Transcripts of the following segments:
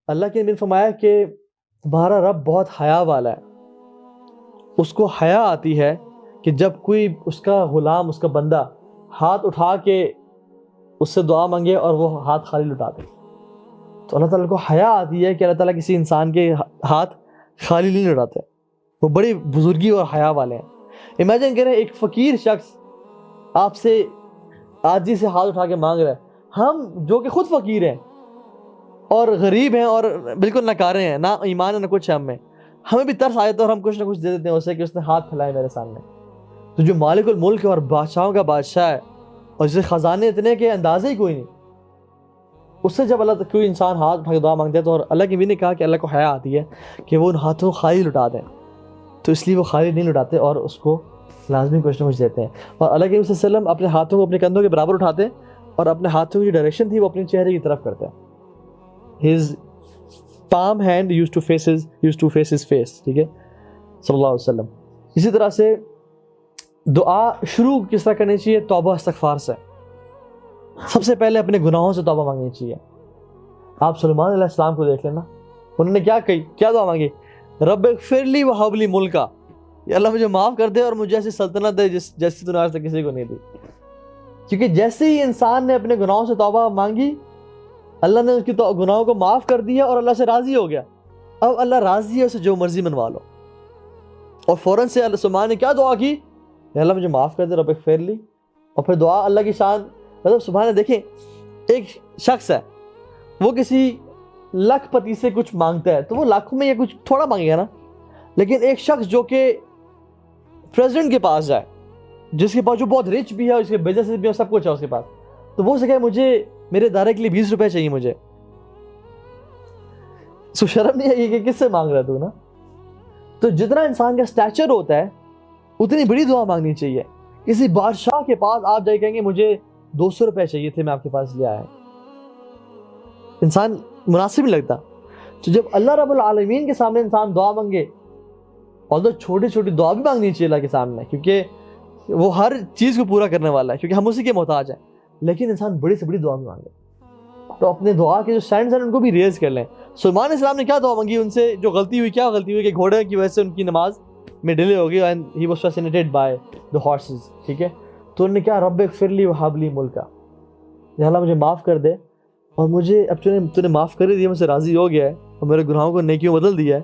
اللہ کے نبی نے فرمایا کہ تمہارا رب بہت حیا والا ہے، اس کو حیا آتی ہے کہ جب کوئی اس کا غلام، اس کا بندہ ہاتھ اٹھا کے اس سے دعا مانگے اور وہ ہاتھ خالی لٹا دے، تو اللہ تعالیٰ کو حیا آتی ہے کہ اللہ تعالیٰ کسی انسان کے ہاتھ خالی نہیں لٹاتے، وہ بڑی بزرگی اور حیا والے ہیں۔ امیجن کریں ایک فقیر شخص آپ سے عاجزی سے ہاتھ اٹھا کے مانگ رہا ہے، ہم جو کہ خود فقیر ہیں اور غریب ہیں اور بالکل ناکارے ہیں، نہ ایمان ہے نہ کچھ ہے ہم میں، ہمیں بھی ترس آتا ہے اور ہم کچھ نہ کچھ دے دیتے ہیں اسے کہ اس نے ہاتھ پھیلائے میرے سامنے۔ تو جو مالک الملک ہے اور بادشاہوں کا بادشاہ ہے اور جسے خزانے اتنے کہ اندازے ہی کوئی نہیں، اس سے جب اللہ کوئی انسان ہاتھ اٹھا کے دعا مانگتا ہے تو اللہ کی بھی نے کہا کہ اللہ کو حیا آتی ہے کہ وہ ان ہاتھوں کو خالی لٹا دیں، تو اس لیے وہ خالی نہیں لٹاتے اور اس کو لازمی کچھ نہ کچھ دیتے ہیں۔ اور اللہ کے صلی اللہ علیہ وسلم اپنے ہاتھوں کو اپنے کندھوں کے برابر اٹھاتے ہیں اور اپنے ہاتھوں کی جو ڈائریکشن تھی وہ اپنے چہرے کی طرف کرتے ہیں۔ His palm hand used to face his face، ٹھیک ہے، صلی اللہ علیہ وسلم۔ اسی طرح سے دعا شروع کس طرح کرنی چاہیے؟ توبہ استغفار سے۔ سب سے پہلے اپنے گناہوں سے توبہ مانگنی چاہیے۔ آپ سلیمان علیہ السلام کو دیکھ لینا، انہوں نے کیا دعا مانگی؟ رب اغفر لی وہب لی ملکا، یا اللہ مجھے معاف کر دے اور مجھے ایسی سلطنت دے جیسی تو نے آج تک کسی کو نہیں دی۔ کیونکہ جیسے ہی انسان نے اپنے گناہوں سے توبہ مانگی، اللہ نے اس کی گناہوں کو معاف کر دیا اور اللہ سے راضی ہو گیا۔ اب اللہ راضی ہے، اسے جو مرضی منوا لو۔ اور فوراً سے اللہ سلیمان نے کیا دعا کی؟ یا اللہ مجھے معاف کر دے، رب اغفر لی۔ اور پھر دعا اللہ کی شان، مطلب سبحان اللہ، دیکھیں ایک شخص ہے وہ کسی لاکھ پتی سے کچھ مانگتا ہے تو وہ لاکھوں میں یہ کچھ تھوڑا مانگے گا نا، لیکن ایک شخص جو کہ پریزیڈنٹ کے پاس جائے، جس کے پاس جو بہت رچ بھی ہے اور اس کے بزنس بھی ہے، سب کچھ ہے اس کے پاس، تو وہ اسے کہے مجھے میرے ادارے کے لیے 20 روپے چاہیے مجھے، سو شرم نہیں ہے کہ کس سے مانگ رہا تو نا۔ تو جتنا انسان کا اسٹیچر ہوتا ہے اتنی بڑی دعا مانگنی چاہیے۔ کسی بادشاہ کے پاس آپ جائے کہیں گے مجھے 200 روپے چاہیے تھے، میں آپ کے پاس لے آیا، انسان مناسب نہیں لگتا۔ تو جب اللہ رب العالمین کے سامنے انسان دعا مانگے، اور تو چھوٹی چھوٹی دعا بھی مانگنی چاہیے اللہ کے سامنے، کیونکہ وہ ہر چیز کو پورا کرنے والا ہے، کیونکہ ہم اسی کے محتاج ہیں، لیکن انسان بڑی سے بڑی دعا بھی مانگے تو اپنے دعا کے جو سٹینڈز ہیں ان کو بھی ریز کر لیں۔ سلیمان علیہ السلام نے کیا دعا مانگی؟ ان سے جو غلطی ہوئی کہ گھوڑے کی وجہ سے ان کی نماز میں ڈیلے ہو گئی، and he was fascinated by the horses, ٹھیک ہے۔ تو انہوں نے کیا؟ رب اغفر لی وہب لی ملکا، یا اللہ مجھے معاف کر دے اور مجھے اب تو نے معاف کر دیا، مجھ سے راضی ہو گیا ہے اور میرے گناہوں کو نیکیوں بدل دیا ہے،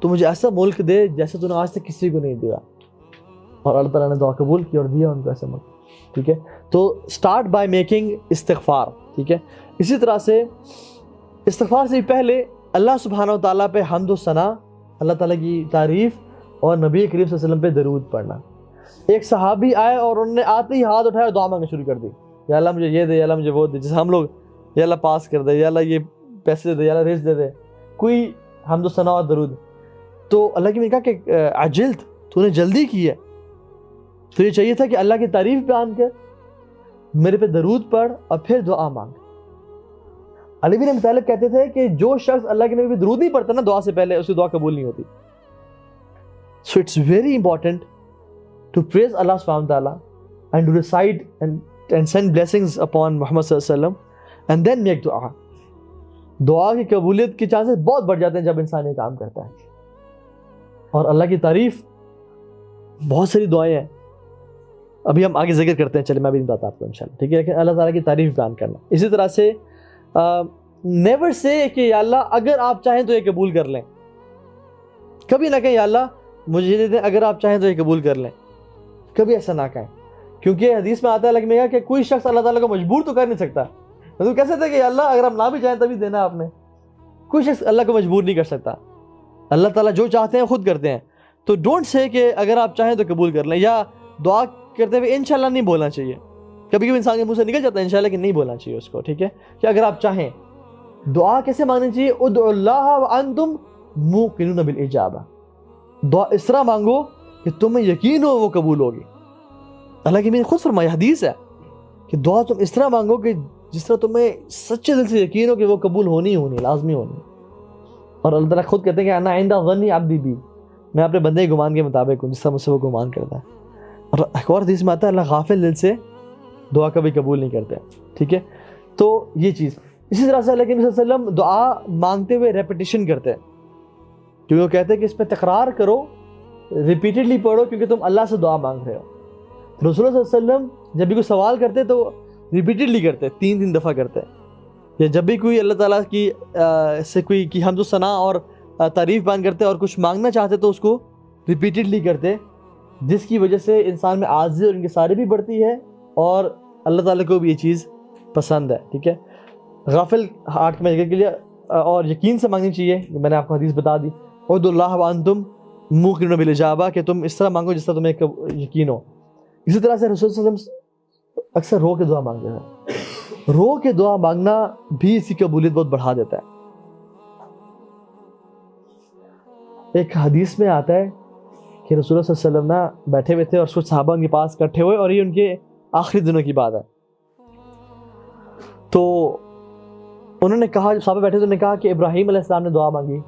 تو مجھے ایسا ملک دے جیسے تو نے آج تک کسی کو نہیں دیا۔ اور اللہ تعالیٰ نے دعا قبول کی اور دیا ان کو ایسا ملک، ٹھیک ہے۔ تو اسٹارٹ بائی میکنگ استغفار، ٹھیک ہے۔ اسی طرح سے استغفار سے پہلے اللہ سبحانہ و تعالیٰ پہ حمد و ثنا، اللہ تعالیٰ کی تعریف اور نبی کریم صلی اللہ علیہ وسلم پہ درود پڑھنا۔ ایک صحابی آئے اور انہوں نے آتے ہی ہاتھ اٹھایا اور دعا مانگنا شروع کر دی، یا اللہ مجھے یہ دے، یا اللہ مجھے وہ دے، جیسے ہم لوگ یا اللہ پاس کر دے، یا اللہ یہ پیسے دے دے، یا اللہ رزق دے دے، کوئی حمد و ثنا اور درود۔ تو اللہ کی نے کہا کہ عجلت، تو نے جلدی کی ہے، تو یہ چاہیے تھا کہ اللہ کی تعریف بیان کر، میرے پہ درود پڑھ اور پھر دعا مانگ۔ علی بن ابی طالب کہتے تھے کہ جو شخص اللہ کے نبی پہ درود نہیں پڑھتا نا دعا سے پہلے، اس کی دعا قبول نہیں ہوتی۔ So it's very important to praise Allah subhanahu wa ta'ala and to recite and send blessings upon Muhammad sallallahu alaihi wasallam and then make dua۔ دعا کی قبولیت کے چانسز بہت بڑھ جاتے ہیں جب انسان یہ کام کرتا ہے۔ اور اللہ کی تعریف، بہت ساری دعائیں ہیں، ابھی ہم آگے ذکر کرتے ہیں، چلے میں بھی بتاتا آپ کو انشاءاللہ، ٹھیک ہے۔ لیکن اللہ تعالیٰ کی تعریف بیان کرنا۔ اسی طرح سے نیور سے کہ یا اللہ اگر آپ چاہیں تو یہ قبول کر لیں، کبھی نہ کہیں یا اللہ مجھے دے دیں، اگر آپ چاہیں تو یہ قبول کر لیں، کبھی ایسا نہ کہیں، کیونکہ حدیث میں آتا ہے لیکن کہ کوئی شخص اللہ تعالیٰ کو مجبور تو کر نہیں سکتا۔ تو کہہ سکتے کہ یا اللہ اگر ہم نہ بھی چاہیں تبھی دینا آپ نے، کوئی شخص اللہ کو مجبور نہیں کر سکتا، اللہ تعالیٰ جو چاہتے ہیں خود کرتے ہیں۔ تو ڈونٹ سے کہ اگر آپ چاہیں تو قبول کر لیں، یا دعا کرتے ہوئے انشاءاللہ نہیں بولنا چاہیے۔ کبھی کبھی انسان کے منہ سے نکل جاتا ہے انشاءاللہ، لیکن نہیں بولنا چاہیے اس کو، ٹھیک ہے، کہ اگر آپ چاہیں۔ دعا کیسے مانگنی چاہیے؟ ادعوا اللہ وانتم موقنون بالاجابہ، دعا اس طرح مانگو کہ تمہیں یقین ہو وہ قبول ہوگی۔ اللہ کی میں خود فرمایا، حدیث ہے کہ دعا تم اس طرح مانگو کہ جس طرح تمہیں سچے دل سے یقین ہو کہ وہ قبول ہونی لازمی ہونی۔ اور اللہ تعالیٰ خود کہتے ہیں کہ انا عند ظن عبدی بی، میں اپنے بندے کے گمان کے مطابق ہوں جس طرح مجھ سے وہ گمان کرتا ہے۔ اور ایک اور حدیث میں آتا ہے اللہ غافل دل سے دعا کبھی قبول نہیں کرتے، ٹھیک ہے۔ تو یہ چیز، اسی طرح سے اللہ کے نبی صلی اللہ علیہ وسلم دعا مانگتے ہوئے ریپیٹیشن کرتے ہیں، کیونکہ وہ کہتے ہیں کہ اس پہ تکرار کرو، ریپیٹڈلی پڑھو، کیونکہ تم اللہ سے دعا مانگ رہے ہو۔ رسول اللہ صلی اللہ علیہ وسلم جب بھی کوئی سوال کرتے تو ریپیٹڈلی کرتے، 3 دفعہ کرتے، یا جب بھی کوئی اللہ تعالیٰ کی سے کوئی کی حمد و ثنا اور تعریف بیان کرتے اور کچھ مانگنا چاہتے تو اس کو ریپیٹڈلی کرتے، جس کی وجہ سے انسان میں عاجزی اور انکساری بھی بڑھتی ہے اور اللہ تعالیٰ کو بھی یہ چیز پسند ہے، ٹھیک ہے۔ غافل ہارٹ میں جگہ کے لیے اور یقین سے مانگنی چاہیے، میں نے آپ کو حدیث بتا دی، ادعوا اللہ وانتم موقنون بالاجابہ، کہ تم اس طرح مانگو جس طرح تمہیں یقین ہو۔ اسی طرح سے رسول صلی اللہ علیہ وسلم اکثر رو کے دعا مانگتے ہیں، رو کے دعا مانگنا بھی اس کی قبولیت بہت بڑھا دیتا ہے۔ ایک حدیث میں آتا ہے کہ رسول اللہ صلی اللہ علیہ وسلم نا بیٹھے ہوئے تھے اور کچھ صحابہ ان کے پاس اکٹھے ہوئے، اور یہ ان کے آخری دنوں کی بات ہے، تو انہوں نے کہا، صحابہ بیٹھے تو انہوں نے کہا کہ ابراہیم علیہ السلام نے دعا مانگی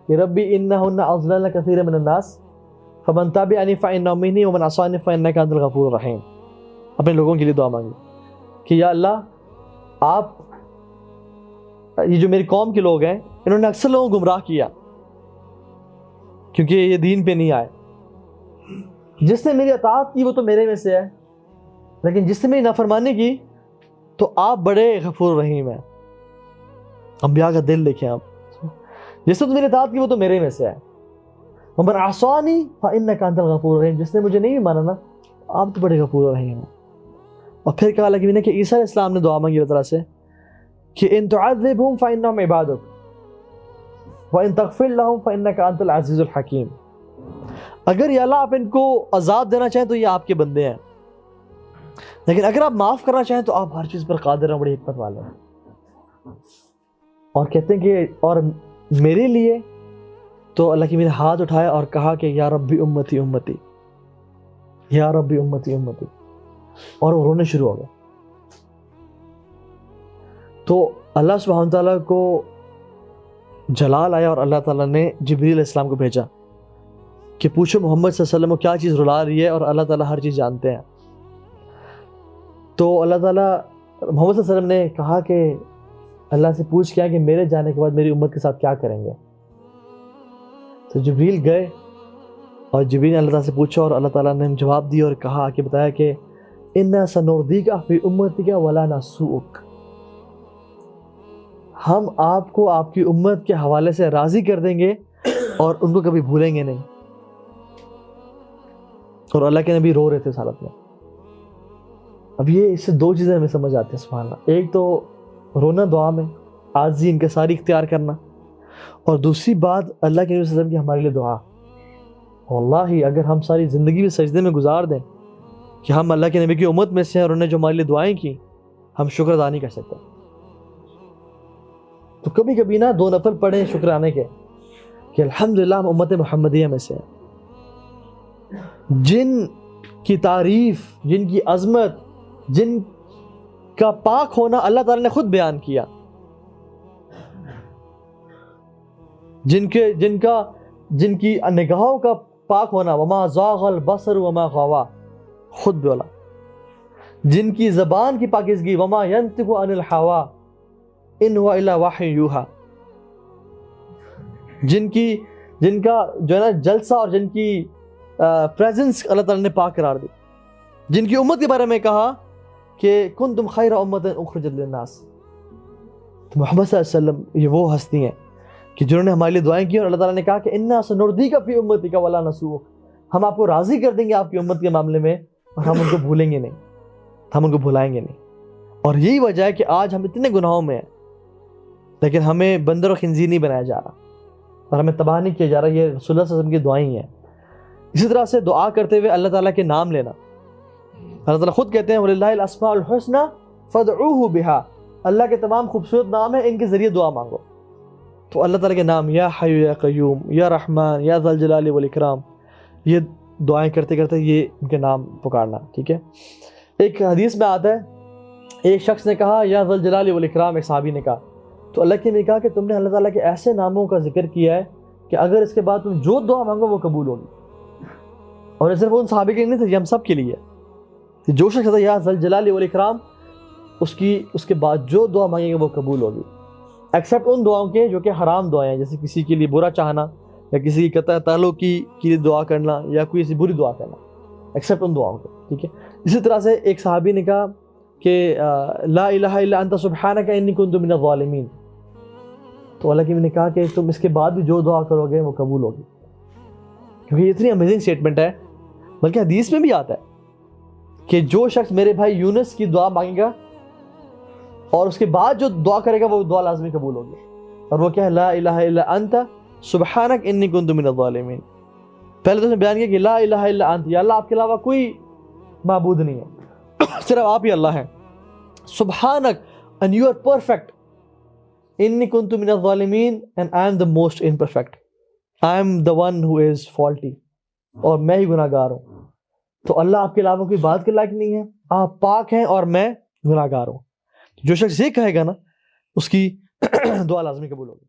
کہ ربی انہن اضللن کثیر من الناس فمن تبعنی فانہ منی ومن عصانی فانک انت الغفور الرحیم، اپنے لوگوں کے لیے دعا مانگی کہ یا اللہ، آپ یہ جو میری قوم کے لوگ ہیں انہوں نے اکثر لوگوں کو گمراہ کیا کیونکہ یہ دین پہ نہیں آئے، جس نے میری اطاعت کی وہ تو میرے میں سے ہے، لیکن جس نے میری نافرمانی کی تو آپ بڑے غفور رحیم ہیں۔ انبیاء کا دل دیکھیں آپ، جس نے تو میری اطاعت کی وہ تو میرے میں سے ہے، ومن عصانی فانک انت الغفور الرحیم، جس نے مجھے نہیں مانا نا آپ تو بڑے غفور رحیم ہیں۔ اور پھر کہا لگی نے کہ عیسیٰ علیہ السلام نے دعا مانگی اللہ تعالیٰ سے کہ ان تعذبهم فانهم عبادک وان تغفر لهم فانک انت العزیز الحکیم، اگر یا اللہ آپ ان کو عذاب دینا چاہیں تو یہ آپ کے بندے ہیں، لیکن اگر آپ معاف کرنا چاہیں تو آپ ہر چیز پر قادر ہیں، بڑی حکمت والے ہیں۔ اور کہتے ہیں کہ اور میرے لیے تو اللہ کی میرے ہاتھ اٹھایا اور کہا کہ یا ربی امتی امتی، یا ربی امتی امتی، اور وہ رونے شروع ہو گئے۔ تو اللہ سبحانہ تعالیٰ کو جلال آیا اور اللہ تعالیٰ نے جبریل علیہ السلام کو بھیجا کہ پوچھو محمد صلی اللہ علیہ وسلم کو کیا چیز رلا رہی ہے، اور اللہ تعالیٰ ہر چیز جانتے ہیں۔ تو اللہ تعالیٰ محمد صلی اللہ علیہ وسلم نے کہا کہ اللہ سے پوچھ کیا کہ میرے جانے کے بعد میری امت کے ساتھ کیا کریں گے۔ تو جبریل گئے اور جبریل نے اللہ تعالیٰ سے پوچھا اور اللہ تعالیٰ نے جواب دیا اور کہا کہ بتایا کہ اِنَّا سَنُرْضِيكَ فِي أُمَّتِكَ وَلَا نَسُوءُكَ، ہم آپ کو آپ کی امت کے حوالے سے راضی کر دیں گے اور ان کو کبھی بھولیں گے نہیں۔ اور اللہ کے نبی رو رہے تھے اس حالت میں۔ اب یہ اس سے 2 چیزیں ہمیں سمجھ آتی ہیں سبحان اللہ، ایک تو رونا دعا میں، عاجزی انکساری اختیار کرنا، اور دوسری بات اللہ کے نبی صلی اللہ علیہ وسلم کی ہمارے لیے دعا۔ واللہ اگر ہم ساری زندگی بھی سجدے میں گزار دیں کہ ہم اللہ کے نبی کی امت میں سے ہیں اور انہوں نے جو ہمارے لیے دعائیں کی، ہم شکر ادا نہیں کر سکتے۔ تو کبھی کبھی نا 2 نفل پڑھیں شکرانے کے کہ الحمدللہ ہم امت محمدیہ میں سے ہیں، جن کی تعریف، جن کی عظمت، جن کا پاک ہونا اللہ تعالیٰ نے خود بیان کیا، جن کی نگاہوں کا پاک ہونا، وما زاغ البصر وما غوا، خود بولا، جن کی زبان کی پاکیزگی، وما ينطق عن الهوى ان هو الا وحی یوحی، جن کا جو ہے نا جلسہ اور جن کی پریزنس اللہ تعالیٰ نے پاک قرار دی، جن کی امت کے بارے میں کہا کہ کنتم خیر امت اخرجت للناس، تو محمد صلی اللہ علیہ وسلم یہ وہ ہستی ہیں کہ جنہوں نے ہمارے لیے دعائیں کی، اور اللہ تعالیٰ نے کہا کہ انا سنردیک فی امتک ولا نسوءک، ہم آپ کو راضی کر دیں گے آپ کی امت کے معاملے میں، اور ہم ان کو بھولیں گے نہیں، ہم ان کو بھلائیں گے نہیں۔ اور یہی وجہ ہے کہ آج ہم اتنے گناہوں میں ہیں، لیکن ہمیں بندر و خنزیر نہیں بنایا جا رہا اور ہمیں تباہ نہیں کیا جا رہا، یہ رسول اللہ صلی اللہ علیہ وسلم کی دعائیں ہیں۔ اسی طرح سے دعا کرتے ہوئے اللہ تعالیٰ کے نام لینا، اللہ تعالیٰ خود کہتے ہیں وَلِلَّهِ الْأَسْمَاءُ الْحُسْنَى فَادْعُوهُ بِهَا، اللہ کے تمام خوبصورت نام ہیں، ان کے ذریعے دعا مانگو۔ تو اللہ تعالیٰ کے نام یا حی یا قیوم یا رحمان یا ذا الجلال والاکرام، یہ دعائیں کرتے کرتے یہ ان کے نام پکارنا، ٹھیک ہے۔ ایک حدیث میں آتا ہے ایک شخص نے کہا یا ذا الجلال والاکرام، ایک صحابی نے کہا، تو اللہ کے نے کہا کہ تم نے اللہ تعالیٰ کے ایسے ناموں کا ذکر کیا ہے کہ اگر اس کے بعد تم جو دعا مانگو وہ قبول ہوگی۔ اور یہ صرف ان صحابی کے لیے نہیں تھا، یہ ہم سب کے لیے ہے۔ جو شخص کہتا ہے یا ذا الجلال والاکرام، اس کے بعد جو دعا مانگے گا وہ قبول ہوگی، ایکسیپٹ ان دعاؤں کے جو کہ حرام دعائیں ہیں، جیسے کسی کے لیے برا چاہنا یا کسی کی قطع تعلق کی لیے دعا کرنا یا کوئی ایسی بری دعا کرنا، ایکسیپٹ ان دعاؤں کے، ٹھیک ہے۔ اسی طرح سے ایک صحابی نے کہا کہ لا الہ الا انت سبحانک انی کنت من الظالمین، تو اللہ کی نے کہا کہ تم اس کے بعد بھی جو دعا کرو گے وہ قبول ہوگی، کیونکہ یہ اتنی امیزنگ سٹیٹمنٹ ہے، بلکہ حدیث میں بھی آتا ہے کہ جو شخص میرے بھائی یونس کی دعا مانگے گا اور اس کے بعد جو دعا کرے گا وہ دعا لازمی قبول ہوگی، اور وہ کیا ہے؟ لا الہ الا انت سبحانک انی کنت من الظالمین۔ پہلے تو اس نے بیان کیا کہ لا الہ الا انت، یا اللہ آپ کے علاوہ کوئی معبود نہیں ہے، صرف آپ ہی اللہ ہیں، سبحانک and you are perfect، انی کنت من الظالمین and I am the most imperfect، I am the one who is faulty، اور میں ہی گناہ گار ہوں۔ تو اللہ آپ کے علاوہ کوئی بات کے لائق نہیں ہے، آپ پاک ہیں اور میں گناہ گار ہوں۔ جو شخص یہ کہے گا نا اس کی دعا لازمی قبول ہوگی۔